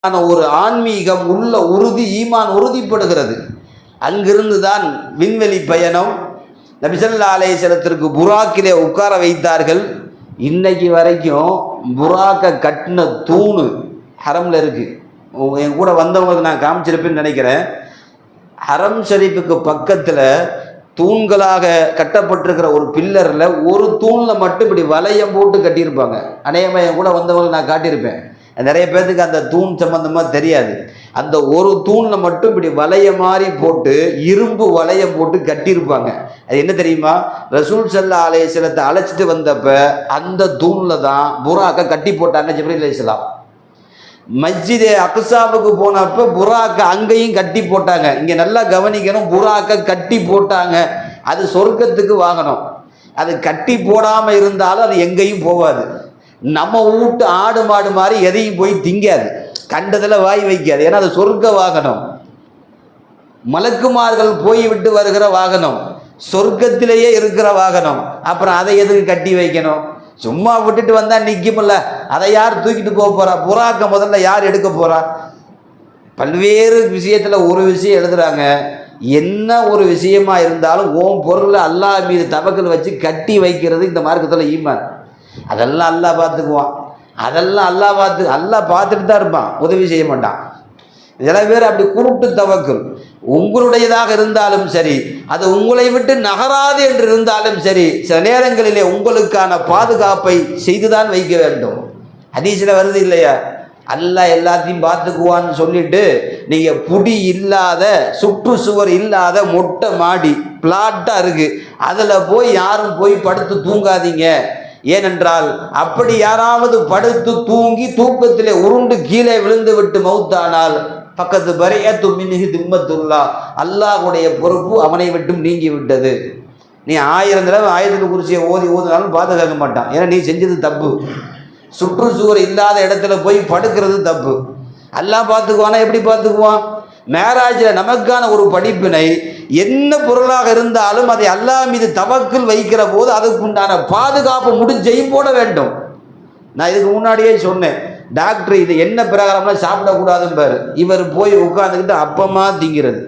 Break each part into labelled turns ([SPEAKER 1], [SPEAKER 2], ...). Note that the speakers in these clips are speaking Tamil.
[SPEAKER 1] ஒரு ஆன்மீகம் உள்ள உறுதி, ஈமான் உறுதிப்படுகிறது. அங்கிருந்து தான் விண்வெளி பயணம். நபி ஸல்லல்லாஹு அலைஹி வஸல்லத்திற்கு புராக்கிலே உட்கார வைத்தார்கள். இன்னைக்கு வரைக்கும் புராக்க கட்டின தூணு ஹரம்ல இருக்கு. என் கூட வந்தவங்களுக்கு நான் காமிச்சிருப்பேன்னு நினைக்கிறேன். ஹரம் ஷரீஃபுக்கு பக்கத்தில் தூண்களாக கட்டப்பட்டிருக்கிற ஒரு பில்லரில் ஒரு தூணில் மட்டும் இப்படி வளையம் போட்டு கட்டியிருப்பாங்க. அநேகமாக என் கூட வந்தவங்களுக்கு நான் காட்டியிருப்பேன். நிறைய பேர்த்துக்கு அந்த தூண் சம்பந்தமாக தெரியாது. அந்த ஒரு தூணில் மட்டும் இப்படி வளைய மாதிரி போட்டு இரும்பு வளையம் போட்டு கட்டியிருப்பாங்க. அது என்ன தெரியுமா? ரசூல் ஸல்லல்லாஹு அலைஹி வஸல்லத்தை அழைச்சிட்டு வந்தப்ப அந்த தூணில் தான் புராக்க கட்டி போட்டாங்க ஜிப்ரீல் அலைஹிஸ்ஸலாம். மஸ்ஜிதே அக்ஸாவுக்கு போனப்ப புராக்க அங்கேயும் கட்டி போட்டாங்க. இங்கே நல்லா கவனிக்கணும், புராக்க கட்டி போட்டாங்க. அது சொர்க்கத்துக்கு வாங்கணும். அது கட்டி போடாமல் இருந்தாலும் அது எங்கேயும் போகாது. நம்ம வீட்டு ஆடு மாடு மாதிரி எதையும் போய் திங்காது, கண்டதில் வாய் வைக்காது. ஏன்னா அது சொர்க்க வாகனம், மலக்குமார்கள் போய் விட்டு வருகிற வாகனம், சொர்க்கத்திலேயே இருக்கிற வாகனம். அப்புறம் அதை எதுக்கு கட்டி வைக்கணும்? சும்மா விட்டுட்டு வந்தா நிற்கும்ல, அதை யார் தூக்கிட்டு போக போறா? புறாக்க முதல்ல யார் எடுக்க போறா? பல்வேறு விஷயத்துல ஒரு விஷயம் எழுதுறாங்க. என்ன ஒரு விஷயமா இருந்தாலும் ஓம் பொருளை அல்லாஹ் மீது தவக்கல் வச்சு கட்டி வைக்கிறது இந்த மார்க்கத்தில் ஈமான். அதெல்லாம் அல்லாஹ் பார்த்துக்குவான். அதெல்லாம் அல்லாஹ் பார்த்துட்டு தான் இருப்பான், உதவி செய்ய மாட்டான். சில பேர் அப்படி குருட்டு தவக்கல், உங்களுடையதாக இருந்தாலும் சரி, அது உங்களை விட்டு நகராது என்று இருந்தாலும் சரி, சில நேரங்களிலே உங்களுக்கான பாதுகாப்பை செய்துதான் வைக்க வேண்டும். ஹதீஸ்ல வருது இல்லையா? அல்லாஹ் எல்லாத்தையும் பார்த்துக்குவான்னு சொல்லிட்டு நீங்க புடி இல்லாத, சுற்றுச்சுவர் இல்லாத மொட்டை மாடி பிளாட்டா இருக்கு, அதுல போய் யாரும் போய் படுத்து தூங்காதீங்க. ஏனென்றால் அப்படி யாராவது படுத்து தூங்கி தூக்கத்திலே உருண்டு கீழே விழுந்து விட்டு மௌத்தானால் பக்கத்து பரியத்து மின்ஹி திம்மத்துல்லா, அல்லாஹ்வுடைய பொறுப்பு அவனை விட்டும் நீங்கி விட்டது. நீ 1000 தடவை ஆயத்துல் குர்சியை ஓதினாலும் பாதுகாக்க மாட்டான். ஏன்னா நீ செஞ்சது தப்பு. சுற்றுச்சுவர் இல்லாத இடத்துல போய் படுக்கிறது தப்பு. அல்லாஹ் பார்த்துக்குவானா? எப்படி பார்த்துக்குவான்? மேராஜில் நமக்கான ஒரு படிப்பினை, என்ன பொருளாக இருந்தாலும் அதை அல்லாஹ் மீது தவக்குல் வைக்கிற போது அதுக்குண்டான பாதுகாப்பு முடிஞ்சையும் போட வேண்டும். நான் இதுக்கு முன்னாடியே சொன்னேன், டாக்டர் இது என்ன பிரகாரம்லாம் சாப்பிடக்கூடாதுன்னு பாரு. இவர் போய் உட்காந்துக்கிட்டு அப்பமா திங்கிறது,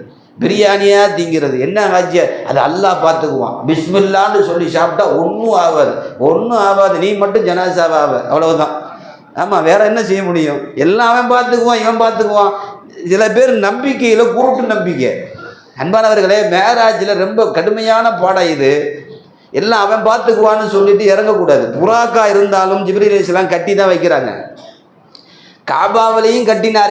[SPEAKER 1] பிரியாணியா திங்கிறது. என்ன ஆச்சு? அது அல்லாஹ் பார்த்துக்குவான். பிஸ்மில்லான்னு சொல்லி சாப்பிட்டா ஒன்றும் ஆகாது. நீ மட்டும் ஜனாசாவாவ, அவ்வளவுதான். ஆமாம், வேற என்ன செய்ய முடியும்? எல்லாம் அவன் பார்த்துக்குவான், இவன் பார்த்துக்குவான். சில பேர் நம்பிக்கையில் குருட்டு நம்பிக்கை. அன்பானவர்களே, மேராஜில் ரொம்ப கடுமையான பாடம் இது. எல்லாம் அவன் பார்த்துக்குவான்னு சொல்லிட்டு இறங்கக்கூடாது. புறாக்கா இருந்தாலும் ஜிப்ரீல் அலைஹிஸ்ஸலாம் கட்டி தான் வைக்கிறாங்க. காபாவிலையும் கட்டினார்.